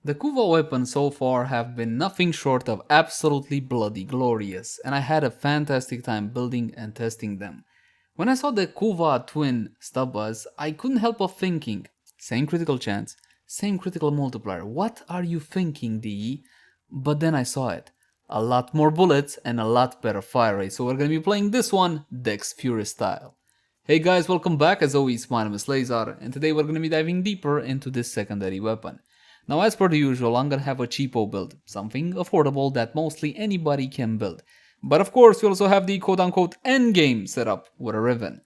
The Kuva weapons so far have been nothing short of absolutely bloody glorious, and I had a fantastic time building and testing them. When I saw the Kuva Twin Stubbas, I couldn't help but thinking, same critical chance, same critical multiplier, what are you thinking, DE? But then I saw it. A lot more bullets and a lot better fire rate, so we're gonna be playing this one Dex Furis style. Hey guys, welcome back. As always, my name is Leyzar, and today we're gonna be diving deeper into this secondary weapon. Now, as per the usual, I'm gonna have a cheapo build, something affordable that mostly anybody can build. But of course, we also have the quote-unquote endgame setup with a Riven.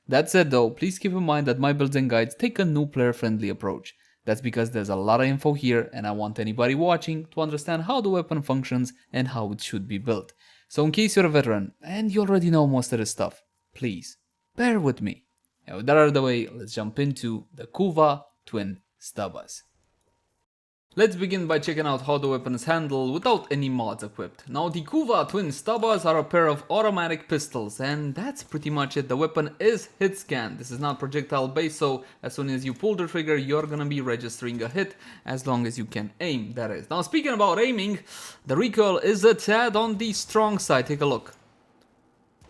That said though, please keep in mind that my builds and guides take a new player-friendly approach. That's because there's a lot of info here and I want anybody watching to understand how the weapon functions and how it should be built. So in case you're a veteran and you already know most of this stuff, please bear with me. And with that out of the way, let's jump into the Kuva Twin Stubbas. Let's begin by checking out how the weapon is handled without any mods equipped. Now, the Kuva Twin Stubbas are a pair of automatic pistols, and that's pretty much it. The weapon is hit scan. This is not projectile based, so as soon as you pull the trigger, you're gonna be registering a hit as long as you can aim, that is. Now, speaking about aiming, the recoil is a tad on the strong side. Take a look.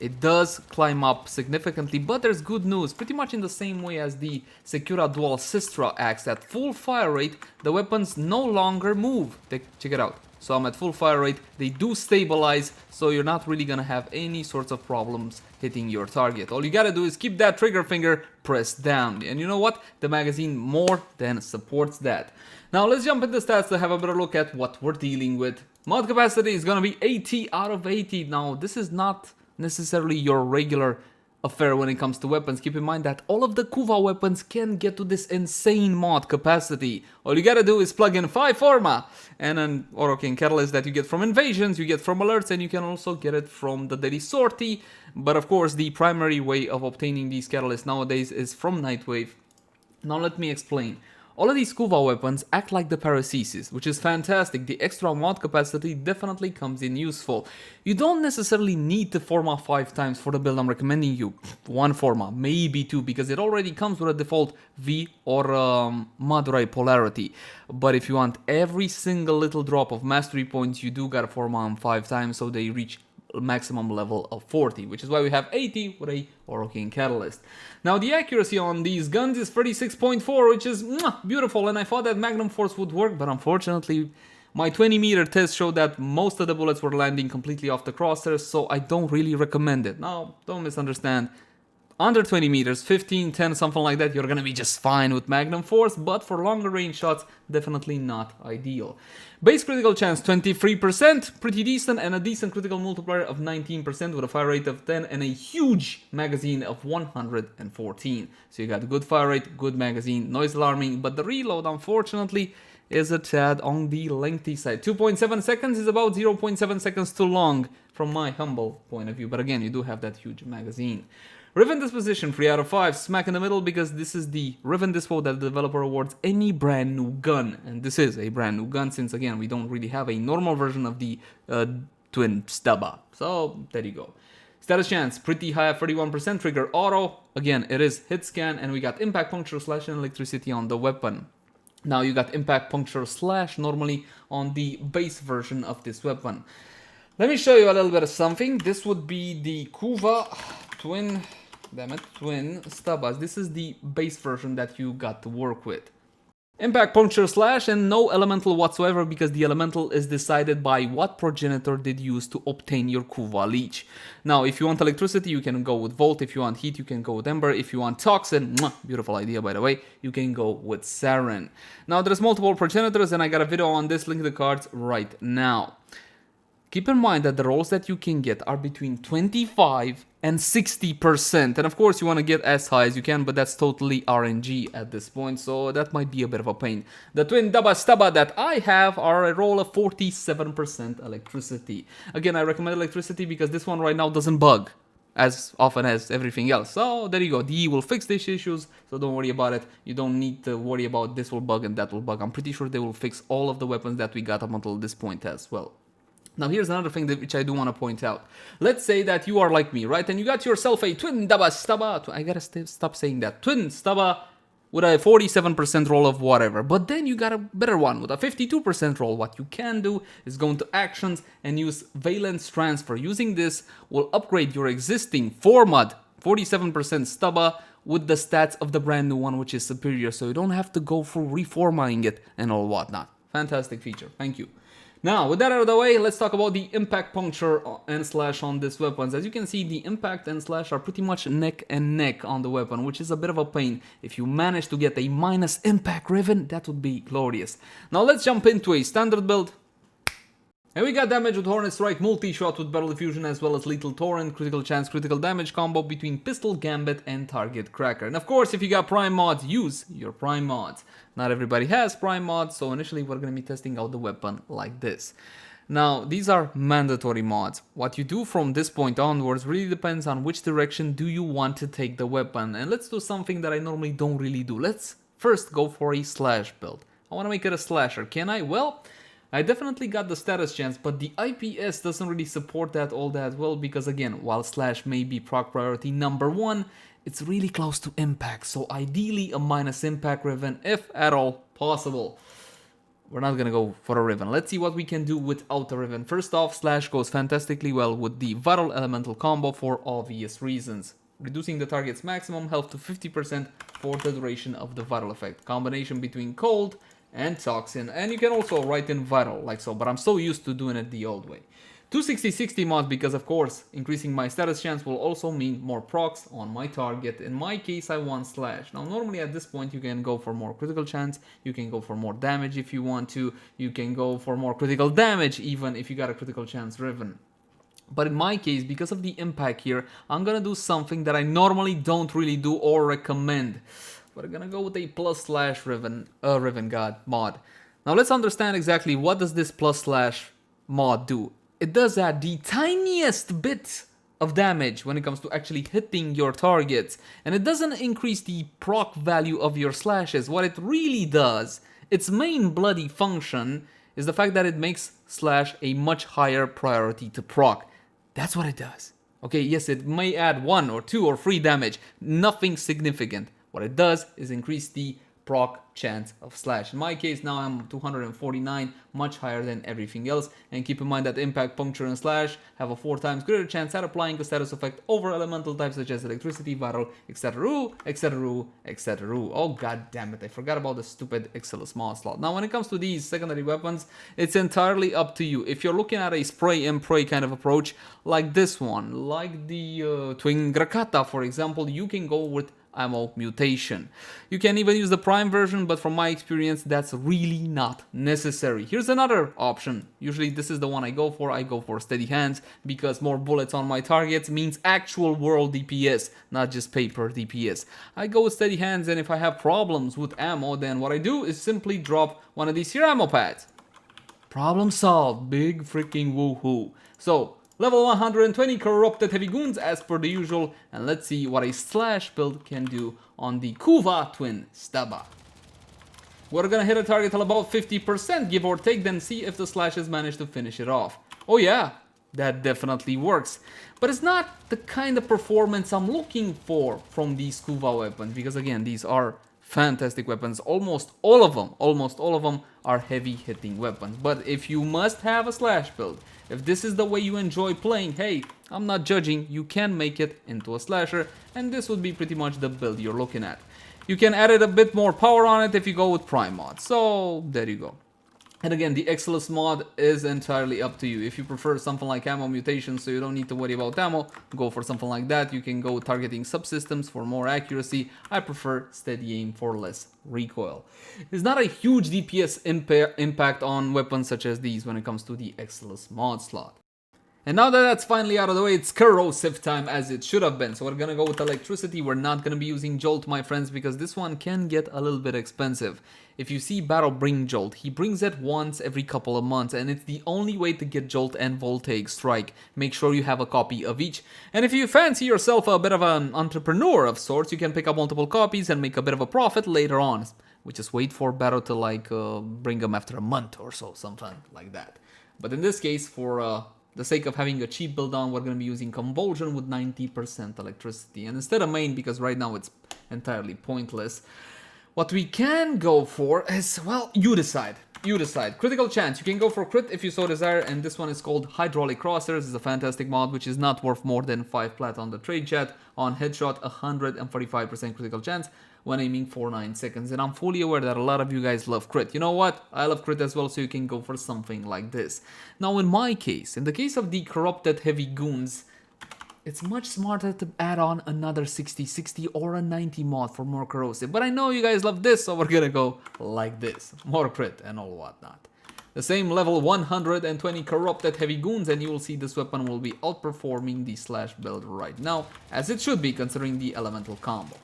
It does climb up significantly, but there's good news. Pretty much in the same way as the Secura Dual Sistra axe, at full fire rate, the weapons no longer move. Check it out. So I'm at full fire rate, they do stabilize, so you're not really gonna have any sorts of problems hitting your target. All you gotta do is keep that trigger finger pressed down. And you know what? The magazine more than supports that. Now let's jump into stats to have a better look at what we're dealing with. Mod capacity is gonna be 80 out of 80. Now this is not necessarily your regular affair when it comes to weapons. Keep in mind that all of the Kuva weapons can get to this insane mod capacity. All you gotta do is plug in 5 Forma and an Orokin Catalyst that you get from invasions, you get from alerts, and you can also get it from the daily sortie. But of course, the primary way of obtaining these catalysts nowadays is from Nightwave. Now let me explain. All of these Kuva weapons act like the Paracesis, which is fantastic. The extra mod capacity definitely comes in useful. You don't necessarily need to Forma 5 times for the build I'm recommending you. 1 Forma, maybe 2, because it already comes with a default V or Madurai polarity. But if you want every single little drop of mastery points, you do gotta Forma them 5 times so they reach maximum level of 40, which is why we have 80 with a Orokin Catalyst. Now the accuracy on these guns is 36.4, which is beautiful, and I thought that Magnum Force would work, but unfortunately my 20-meter test showed that most of the bullets were landing completely off the crosshairs, so I don't really recommend it. Now, don't misunderstand. Under 20 meters, 15, 10, something like that, you're gonna be just fine with Magnum Force, but for longer range shots, definitely not ideal. Base critical chance, 23%, pretty decent, and a decent critical multiplier of 19% with a fire rate of 10 and a huge magazine of 114. So you got a good fire rate, good magazine, noise alarming, but the reload, unfortunately, is a tad on the lengthy side. 2.7 seconds is about 0.7 seconds too long from my humble point of view, but again, you do have that huge magazine. Riven disposition, 3 out of 5, smack in the middle, because this is the Riven dispo that the developer awards any brand new gun. And this is a brand new gun, since again, we don't really have a normal version of the Twin Stubba. So, there you go. Status chance, pretty high at 31%, trigger auto. Again, it is hit scan, and we got impact puncture slash and electricity on the weapon. Now you got impact puncture slash normally on the base version of this weapon. Let me show you a little bit of something. This would be the Kuva Twin Stubbas. This is the base version that you got to work with. Impact puncture slash and no elemental whatsoever, because the elemental is decided by what progenitor did you use to obtain your Kuva Lich. Now, if you want electricity, you can go with Volt. If you want heat, you can go with Ember. If you want toxin, beautiful idea by the way, you can go with Sarin. Now, there's multiple progenitors, and I got a video on this, link in the cards right now. Keep in mind that the rolls that you can get are between 25 and 60%. And of course you want to get as high as you can, but that's totally RNG at this point, so that might be a bit of a pain. The twin DubbaStubba that I have are a roll of 47% electricity. Again, I recommend electricity because this one right now doesn't bug as often as everything else. So there you go, DE will fix these issues, so don't worry about it. You don't need to worry about this will bug and that will bug. I'm pretty sure they will fix all of the weapons that we got up until this point as well. Now here's another thing which I do want to point out. Let's say that you are like me, right? And you got yourself a twin DubbaStubba. I gotta stop saying that. Twin Stubba with a 47% roll of whatever. But then you got a better one with a 52% roll. What you can do is go into actions and use Valence Transfer. Using this will upgrade your existing 4-mod 47% Stubba with the stats of the brand new one, which is superior, so you don't have to go through reformatting it and all whatnot. Fantastic feature, thank you. Now, with that out of the way, let's talk about the impact puncture and slash on this weapons. As you can see, the impact and slash are pretty much neck and neck on the weapon, which is a bit of a pain. If you manage to get a minus impact Riven, that would be glorious. Now let's jump into a standard build. And we got damage with Hornet Strike, multi-shot with Battle Diffusion, as well as Lethal Torrent, critical chance, critical damage combo between Pistol, Gambit, and Target Cracker. And of course, if you got Prime mods, use your Prime mods. Not everybody has Prime mods, so initially we're going to be testing out the weapon like this. Now, these are mandatory mods. What you do from this point onwards really depends on which direction do you want to take the weapon. And let's do something that I normally don't really do. Let's first go for a slash build. I want to make it a slasher. Can I? Well, I definitely got the status chance, but the IPS doesn't really support that all that well because, again, while slash may be proc priority number 1, it's really close to impact, so ideally a minus impact Riven if at all possible. We're not gonna go for a Riven. Let's see what we can do without a Riven. First off, slash goes fantastically well with the viral elemental combo for obvious reasons. Reducing the target's maximum health to 50% for the duration of the viral effect. Combination between cold and toxin, and you can also write in viral like so, but I'm so used to doing it the old way. 260-60 mod because of course increasing my status chance will also mean more procs on my target. In my case I want slash. Now normally at this point you can go for more critical chance, you can go for more damage if you want to, you can go for more critical damage even if you got a critical chance Riven. But in my case, because of the impact here, I'm gonna do something that I normally don't really do or recommend. We're gonna go with a plus slash Riven God mod. Now let's understand exactly what does this plus slash mod do. It does add the tiniest bit of damage when it comes to actually hitting your targets, and it doesn't increase the proc value of your slashes. What it really does, its main bloody function, is the fact that it makes slash a much higher priority to proc. That's what it does. Okay, yes, it may add 1 or 2 or 3 damage, nothing significant. What it does is increase the proc chance of slash. In my case now I'm 249, much higher than everything else, and keep in mind that impact, puncture, and slash have a 4 times greater chance at applying a status effect over elemental types such as electricity, viral, etc, etc, etc. Oh god damn it, I forgot about the stupid Exilus mod slot. Now when it comes to these secondary weapons, it's entirely up to you. If you're looking at a spray and pray kind of approach like this one, like the Twin Grakata for example, you can go with ammo mutation. You can even use the prime version, but from my experience that's really not necessary. Here's another option. Usually this is the one I go for steady hands, because more bullets on my targets means actual world DPS, not just paper DPS. I go with steady hands, and if I have problems with ammo, then what I do is simply drop one of these here ammo pads. Problem solved. Big freaking woohoo. So level 120 corrupted heavy goons as per the usual, and let's see what a slash build can do on the Kuva Twin Stubbas. We're gonna hit a target till about 50% give or take, then see if the slashes manage to finish it off. Oh yeah, that definitely works. But it's not the kind of performance I'm looking for from these Kuva weapons, because again, these are fantastic weapons. Almost all of them are heavy hitting weapons. But if you must have a slash build, if this is the way you enjoy playing, hey, I'm not judging, you can make it into a slasher, and this would be pretty much the build you're looking at. You can add a bit more power on it if you go with prime mod, so there you go. And again, the Exilus mod is entirely up to you. If you prefer something like ammo mutation so you don't need to worry about ammo, go for something like that. You can go targeting subsystems for more accuracy. I prefer steady aim for less recoil. There's not a huge DPS impact on weapons such as these when it comes to the Exilus mod slot. And now that that's finally out of the way, it's Corrosive time, as it should have been. So we're gonna go with electricity. We're not gonna be using Jolt, my friends, because this one can get a little bit expensive. If you see Battle bring Jolt, he brings it once every couple of months, and it's the only way to get Jolt and Voltaic Strike. Make sure you have a copy of each. And if you fancy yourself a bit of an entrepreneur of sorts, you can pick up multiple copies and make a bit of a profit later on. We just wait for Battle to like bring them after a month or so, sometime like that. But in this case, for the sake of having a cheap build on, we're going to be using Convulsion with 90% electricity. And instead of Maim, because right now it's entirely pointless, What we can go for is, well, you decide. You decide. Critical chance. You can go for crit if you so desire, and this one is called Hydraulic Crossers. It's a fantastic mod which is not worth more than 5 plat on the trade chat. On headshot, 145% critical chance when aiming for 9 seconds. And I'm fully aware that a lot of you guys love crit. You know what? I love crit as well, so you can go for something like this. Now in my case, in the case of the Corrupted Heavy Goons, it's much smarter to add on another 60-60 or a 90 mod for more corrosive. But I know you guys love this, so we're gonna go like this. More crit and all whatnot. The same level 120 Corrupted Heavy Goons, and you will see this weapon will be outperforming the Slash build right now, as it should be considering the elemental combo.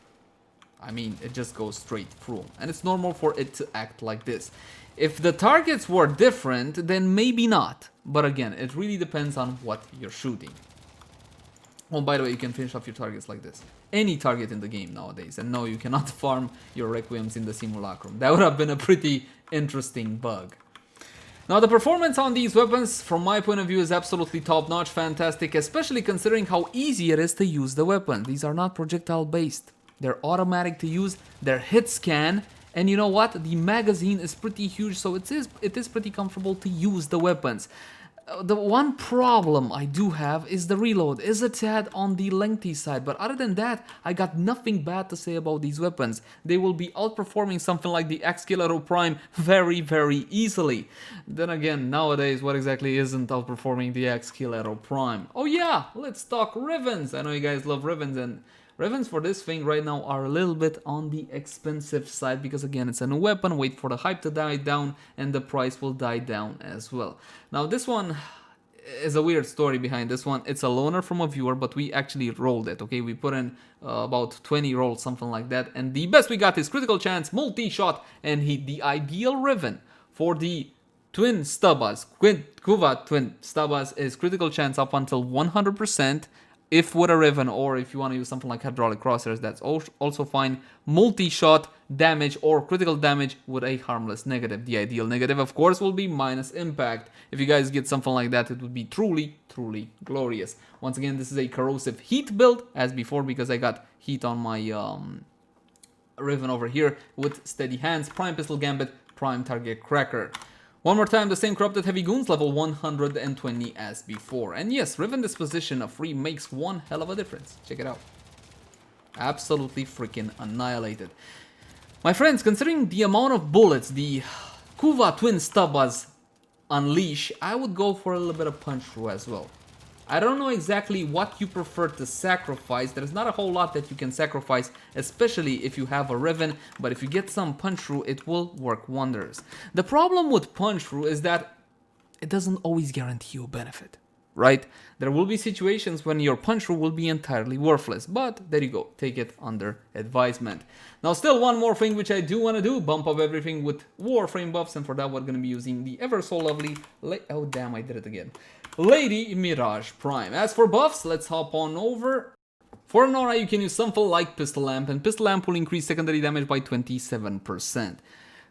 I mean, it just goes straight through, and it's normal for it to act like this. If the targets were different, then maybe not. But again, it really depends on what you're shooting. Oh, by the way, you can finish off your targets like this. Any target in the game nowadays. And no, you cannot farm your Requiems in the Simulacrum. That would have been a pretty interesting bug. Now, the performance on these weapons, from my point of view, is absolutely top-notch, fantastic, especially considering how easy it is to use the weapon. These are not projectile-based. They're automatic to use, they're hit scan, and you know what? The magazine is pretty huge, so it is pretty comfortable to use the weapons. The one problem I do have is the reload is a tad on the lengthy side, but other than that, I got nothing bad to say about these weapons. They will be outperforming something like the X-Killero Prime very, very easily. Then again, nowadays, what exactly isn't outperforming the X-Killero Prime? Oh yeah, let's talk Rivens. I know you guys love Rivens, and Rivens for this thing right now are a little bit on the expensive side because again it's a new weapon, wait for the hype to die down and the price will die down as well. Now this one is a weird story behind this one. It's a loaner from a viewer, but we actually rolled it, okay? We put in about 20 rolls, something like that, and the best we got is critical chance, multi-shot, and the ideal Riven for the Twin Stubbas, Kuva Twin Stubbas is critical chance up until 100%. If with a Riven, or if you want to use something like Hydraulic Crossers, that's also fine. Multi-shot damage or critical damage with a harmless negative. The ideal negative, of course, will be minus impact. If you guys get something like that, it would be truly, truly glorious. Once again, this is a corrosive heat build, as before, because I got heat on my Riven over here with steady hands, prime pistol gambit, prime target cracker. One more time, the same Corrupted Heavy Goons, level 120 as before. And yes, Riven disposition of free makes one hell of a difference. Check it out. Absolutely freaking annihilated. My friends, considering the amount of bullets the Kuva Twin Stubbas unleash, I would go for a little bit of punch through as well. I don't know exactly what you prefer to sacrifice. There's not a whole lot that you can sacrifice, especially if you have a Riven, but if you get some punch through, it will work wonders. The problem with punch through is that it doesn't always guarantee you a benefit, right? There will be situations when your punch through will be entirely worthless, but there you go, take it under advisement. Now still one more thing which I do want to do, bump up everything with Warframe buffs, and for that we're going to be using the ever so lovely, oh damn, I did it again. Lady Mirage Prime. As for buffs, let's hop on over. For Nora, you can use something like Pistol Lamp, and Pistol Lamp will increase secondary damage by 27%.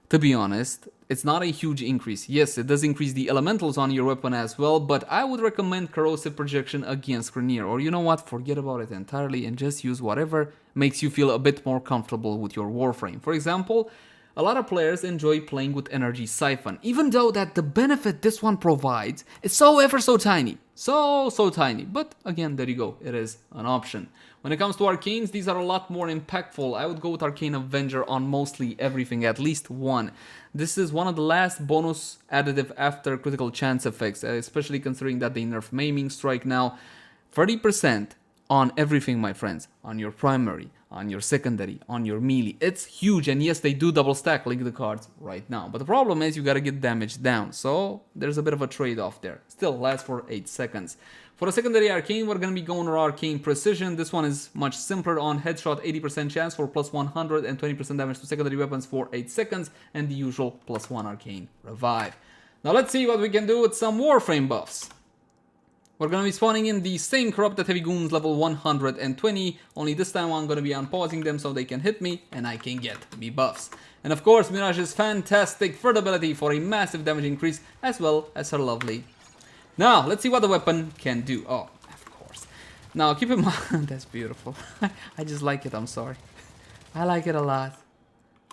To be honest, it's not a huge increase. Yes, it does increase the elementals on your weapon as well, but I would recommend Corrosive Projection against Grineer. Or you know what, forget about it entirely and just use whatever makes you feel a bit more comfortable with your Warframe. For example, a lot of players enjoy playing with Energy Siphon, even though that the benefit this one provides is so ever so tiny. So tiny. But again, there you go. It is an option. When it comes to Arcanes, these are a lot more impactful. I would go with Arcane Avenger on mostly everything, at least one. This is one of the last bonus additive after critical chance effects, especially considering that they nerf Maiming Strike now. 30% on everything, my friends. On your primary, on your secondary, on your melee. It's huge, and yes, they do double stack, link the cards right now. But the problem is you gotta get damage down, so there's a bit of a trade-off there. Still lasts for 8 seconds. For the secondary Arcane, we're gonna be going for Arcane Precision. This one is much simpler on headshot, 80% chance for plus 120% damage to secondary weapons for 8 seconds, and the usual plus 1 Arcane Revive. Now let's see what we can do with some Warframe buffs. We're going to be spawning in the same Corrupted Heavy Goons level 120, only this time I'm going to be unpausing them so they can hit me and I can get me buffs. And of course, Mirage's fantastic third ability for a massive damage increase, as well as her lovely. Now, let's see what the weapon can do. Oh, of course. Now, keep in mind, that's beautiful. I just like it, I'm sorry. I like it a lot.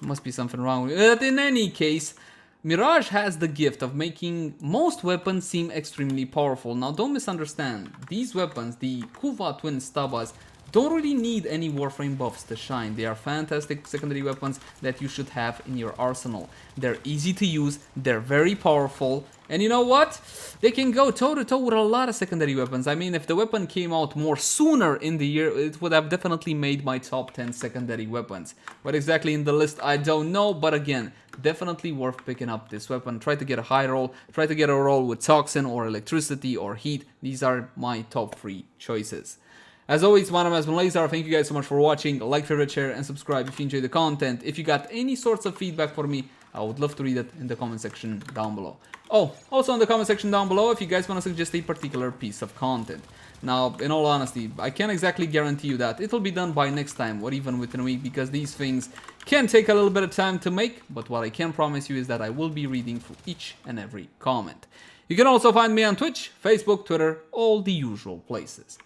Must be something wrong with it. In any case, Mirage has the gift of making most weapons seem extremely powerful. Now don't misunderstand, these weapons, the Kuva Twin Stubbas, don't really need any Warframe buffs to shine. They are fantastic secondary weapons that you should have in your arsenal. They're easy to use, they're very powerful, and you know what? They can go toe-to-toe with a lot of secondary weapons. I mean, if the weapon came out more sooner in the year, it would have definitely made my top 10 secondary weapons. What exactly in the list, I don't know, but again, definitely worth picking up this weapon. Try to get a high roll, try to get a roll with Toxin or Electricity or Heat. These are my top 3 choices. As always, my name has been Leyzar. Thank you guys so much for watching. Like, favorite, share, and subscribe if you enjoy the content. If you got any sorts of feedback for me, I would love to read it in the comment section down below. Oh, also in the comment section down below if you guys want to suggest a particular piece of content. Now, in all honesty, I can't exactly guarantee you that it'll be done by next time or even within a week, because these things can take a little bit of time to make, but what I can promise you is that I will be reading through each and every comment. You can also find me on Twitch, Facebook, Twitter, all the usual places.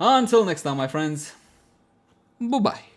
Until next time, my friends, bye-bye.